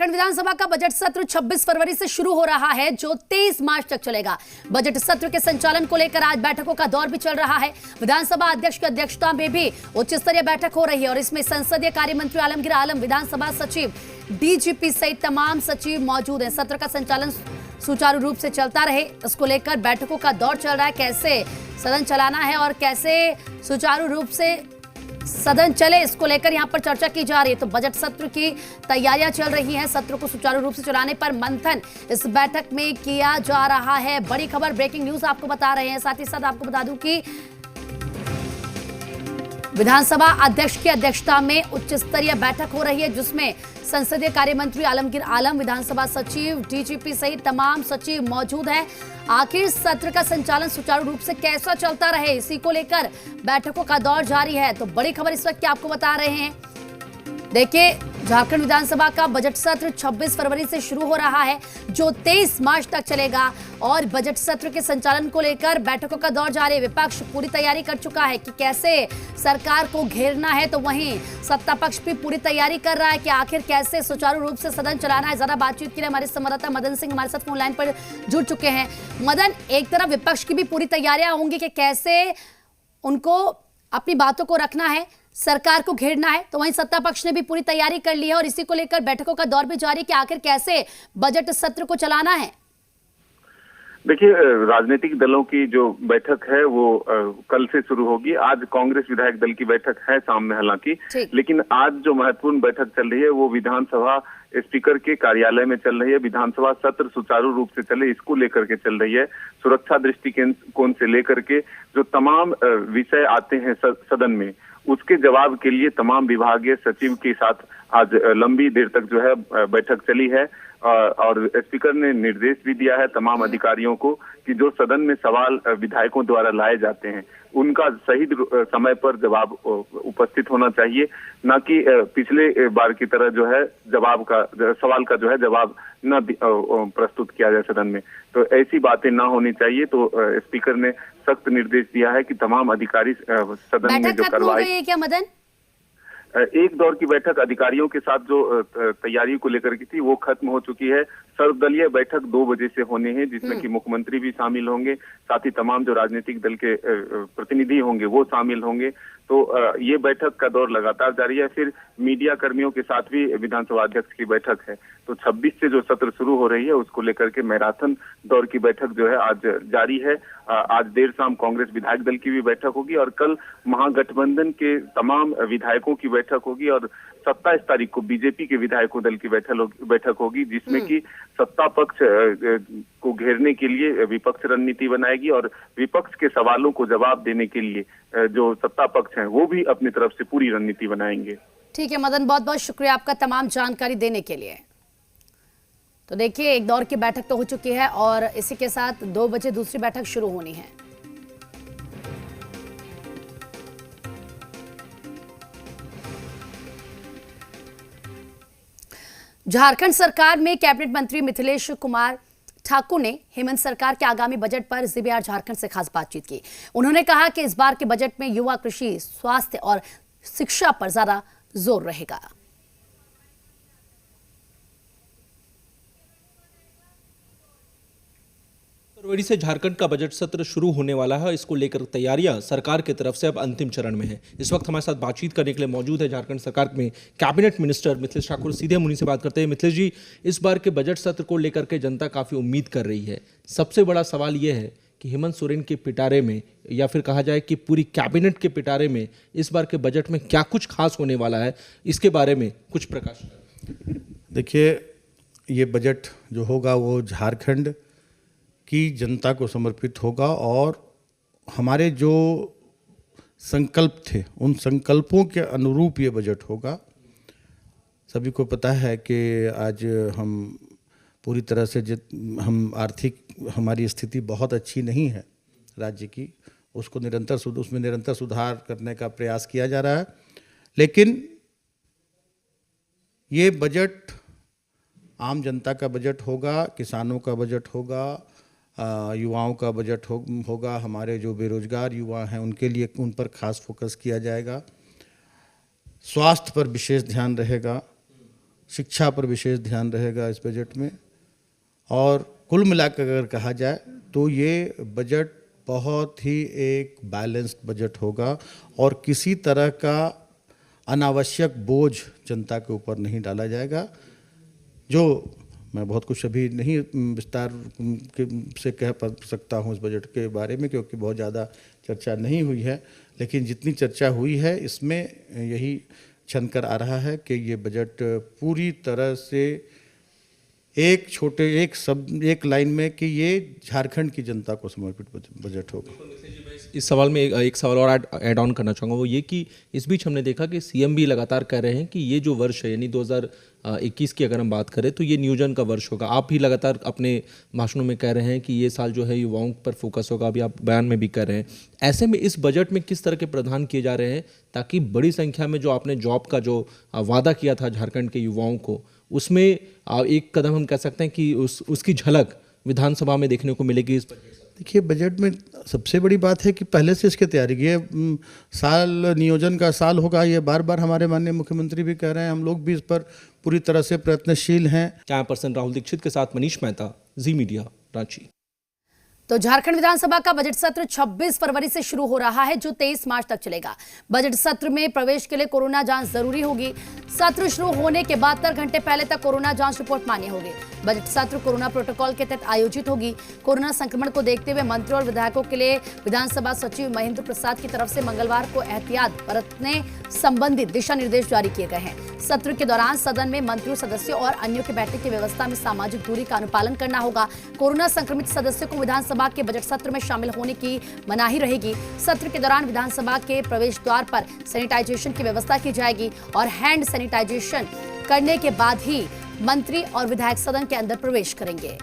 विधानसभा का बजट सत्र 26 फरवरी से शुरू हो रहा है, जो 23 मार्च तक चलेगा। बजट सत्र के संचालन को लेकर आज बैठकों का दौर भी चल रहा है। विधानसभा अध्यक्ष की अध्यक्षता में भी उच्च स्तरीय बैठक हो रही है और इसमें संसदीय कार्य मंत्री आलमगीर आलम, विधानसभा सचिव, डीजीपी सहित तमाम सचिव मौजूद हैं। सत्र का संचालन सुचारू रूप से चलता रहे, इसको लेकर बैठकों का दौर चल रहा है। कैसे सदन चलाना है और कैसे सुचारू रूप से सदन चले, इसको लेकर यहां पर चर्चा की जा रही है। तो बजट सत्र की तैयारियां चल रही हैं। सत्र को सुचारू रूप से चलाने पर मंथन इस बैठक में किया जा रहा है। बड़ी खबर, ब्रेकिंग न्यूज आपको बता रहे हैं। साथ ही साथ आपको बता दूं कि विधानसभा अध्यक्ष की अध्यक्षता में उच्च स्तरीय बैठक हो रही है, जिसमें संसदीय कार्य मंत्री आलमगीर आलम, विधानसभा सचिव, डीजीपी सहित तमाम सचिव मौजूद हैं। आखिर सत्र का संचालन सुचारू रूप से कैसा चलता रहे, इसी को लेकर बैठकों का दौर जारी है। तो बड़ी खबर इस वक्त आपको बता रहे हैं। देखिए, झारखंड विधानसभा का बजट सत्र 26 फरवरी से शुरू हो रहा है, जो 23 मार्च तक चलेगा और बजट सत्र के संचालन को लेकर बैठकों का दौर जारी है। विपक्ष पूरी तैयारी कर चुका है कि कैसे सरकार को घेरना है, तो वहीं सत्ता पक्ष भी पूरी तैयारी कर रहा है कि आखिर कैसे सुचारू रूप से सदन चलाना है। ज्यादा बातचीत के लिए हमारे संवाददाता मदन सिंह हमारे साथ फोन लाइन पर जुड़ चुके हैं। मदन, एक तरफ विपक्ष की भी पूरी तैयारियां होंगी कि कैसे उनको अपनी बातों को रखना है, सरकार को घेरना है, तो वहीं सत्ता पक्ष ने भी पूरी तैयारी कर ली है और इसी को लेकर बैठकों का दौर भी जारी कि आखिर कैसे बजट सत्र को चलाना है। देखिए, राजनीतिक दलों की जो बैठक है वो कल से शुरू होगी। आज कांग्रेस विधायक दल की बैठक है शाम में हालांकि, लेकिन आज जो महत्वपूर्ण बैठक चल रही है वो विधानसभा स्पीकर के कार्यालय में चल रही है। विधानसभा सत्र सुचारू रूप से चले, इसको लेकर के चल रही है। सुरक्षा दृष्टिकोण से लेकर के जो तमाम विषय आते हैं सदन में, उसके जवाब के लिए तमाम विभागीय सचिव के साथ आज लंबी देर तक जो है बैठक चली है और स्पीकर ने निर्देश भी दिया है तमाम अधिकारियों को कि जो सदन में सवाल विधायकों द्वारा लाए जाते हैं उनका सही समय पर जवाब उपस्थित होना चाहिए, न कि पिछले बार की तरह जो है सवाल का जो है जवाब न प्रस्तुत किया जाए सदन में। तो ऐसी बातें ना होनी चाहिए। तो स्पीकर ने सख्त निर्देश दिया है कि तमाम अधिकारी सदन में जो कार्रवाई। क्या मदन, एक दौर की बैठक अधिकारियों के साथ जो तैयारी को लेकर की थी वो खत्म हो चुकी है। सर्वदलीय बैठक 2 बजे से होने हैं, जिसमें कि मुख्यमंत्री भी शामिल होंगे, साथ ही तमाम जो राजनीतिक दल के प्रतिनिधि होंगे वो शामिल होंगे। तो ये बैठक का दौर लगातार जारी है। फिर मीडिया कर्मियों के साथ भी विधानसभा अध्यक्ष की बैठक है। तो 26 से जो सत्र शुरू हो रही है उसको लेकर के मैराथन दौर की बैठक जो है आज जारी है। आज देर शाम कांग्रेस विधायक दल की भी बैठक होगी और कल महागठबंधन के तमाम विधायकों की बैठक होगी और 27 तारीख को बीजेपी के विधायकों दल की बैठक होगी, जिसमें कि सत्ता पक्ष को घेरने के लिए विपक्ष रणनीति बनाएगी और विपक्ष के सवालों को जवाब देने के लिए जो सत्ता पक्ष है वो भी अपनी तरफ से पूरी रणनीति बनाएंगे। ठीक है मदन, बहुत बहुत शुक्रिया आपका तमाम जानकारी देने के लिए। तो देखिए, एक दौर की बैठक तो हो चुकी है और इसी के साथ 2 बजे दूसरी बैठक शुरू होनी है। झारखंड सरकार में कैबिनेट मंत्री मिथिलेश कुमार ठाकुर ने हेमंत सरकार के आगामी बजट पर जीबीआर झारखंड से खास बातचीत की। उन्होंने कहा कि इस बार के बजट में युवा, कृषि, स्वास्थ्य और शिक्षा पर ज्यादा जोर रहेगा। फरवरी से झारखंड का बजट सत्र शुरू होने वाला है। इसको लेकर तैयारियां सरकार की तरफ से अब अंतिम चरण में है। इस वक्त हमारे साथ बातचीत करने के लिए मौजूद है झारखंड सरकार में कैबिनेट मिनिस्टर मिथिलेश ठाकुर। सीधे हम उन्हीं से बात करते हैं। मिथिलेश जी, इस बार के बजट सत्र को लेकर के जनता काफ़ी उम्मीद कर रही है। सबसे बड़ा सवाल यह है कि हेमंत सोरेन के पिटारे में, या फिर कहा जाए कि पूरी कैबिनेट के पिटारे में, इस बार के बजट में क्या कुछ खास होने वाला है, इसके बारे में कुछ प्रकाश। देखिए, ये बजट जो होगा वो झारखंड की जनता को समर्पित होगा और हमारे जो संकल्प थे उन संकल्पों के अनुरूप ये बजट होगा। सभी को पता है कि आज हम पूरी तरह से हम आर्थिक, हमारी स्थिति बहुत अच्छी नहीं है राज्य की, उसमें निरंतर सुधार करने का प्रयास किया जा रहा है। लेकिन ये बजट आम जनता का बजट होगा, किसानों का बजट होगा, युवाओं का बजट होगा। हमारे जो बेरोजगार युवा हैं उनके लिए उन पर खास फोकस किया जाएगा। स्वास्थ्य पर विशेष ध्यान रहेगा। शिक्षा पर विशेष ध्यान रहेगा इस बजट में। और कुल मिलाकर अगर कहा जाए तो ये बजट बहुत ही एक बैलेंस्ड बजट होगा और किसी तरह का अनावश्यक बोझ जनता के ऊपर नहीं डाला जाएगा। जो मैं बहुत कुछ अभी नहीं विस्तार से कह सकता हूँ इस बजट के बारे में, क्योंकि बहुत ज़्यादा चर्चा नहीं हुई है, लेकिन जितनी चर्चा हुई है इसमें यही छनकर आ रहा है कि ये बजट पूरी तरह से एक लाइन में कि ये झारखंड की जनता को समर्पित बजट होगा। इस सवाल में एक सवाल और ऐड ऑन करना चाहूँगा, वो ये कि इस बीच हमने देखा कि सीएम भी लगातार कह रहे हैं कि ये जो वर्ष है यानी 2021 की अगर हम बात करें तो ये नियोजन का वर्ष होगा। आप भी लगातार अपने भाषणों में कह रहे हैं कि ये साल जो है युवाओं पर फोकस होगा, अभी आप बयान में भी कर रहे हैं। ऐसे में इस बजट में किस तरह के प्रावधान किए जा रहे हैं ताकि बड़ी संख्या में जो आपने जॉब का जो वादा किया था झारखंड के युवाओं को, उसमें एक कदम हम कह सकते हैं कि उसकी झलक विधानसभा में देखने को मिलेगी इस बजट? देखिए, बजट में सबसे बड़ी बात है कि पहले से इसकी तैयारी की। ये साल नियोजन का साल होगा, ये बार बार हमारे माननीय मुख्यमंत्री भी कह रहे हैं, हम लोग भी इस पर पूरी तरह से प्रयत्नशील हैं। कैमरा पर्सन राहुल दीक्षित के साथ मनीष मेहता, जी मीडिया, रांची। तो झारखंड विधानसभा का बजट सत्र 26 फरवरी से शुरू हो रहा है, जो 23 मार्च तक चलेगा। बजट सत्र में प्रवेश के लिए कोरोना जांच जरूरी होगी। सत्र शुरू होने के 72 घंटे पहले तक कोरोना जांच रिपोर्ट मान्य होगी। बजट सत्र कोरोना प्रोटोकॉल के तहत आयोजित होगी। कोरोना संक्रमण को देखते हुए मंत्रियों और विधायकों के लिए विधानसभा सचिव महेंद्र प्रसाद की तरफ से मंगलवार को एहतियात बरतने संबंधित दिशा निर्देश जारी किए गए हैं। सत्र के दौरान सदन में मंत्रियों, सदस्यों और अन्यों के बैठक की व्यवस्था में सामाजिक दूरी का अनुपालन करना होगा। कोरोना संक्रमित सदस्यों को विधानसभा के बजट सत्र में शामिल होने की मनाही रहेगी। सत्र के दौरान विधानसभा के प्रवेश द्वार पर सैनिटाइजेशन की व्यवस्था की जाएगी और हैंड सैनिटाइजेशन करने के बाद ही मंत्री और विधायक सदन के अंदर प्रवेश करेंगे।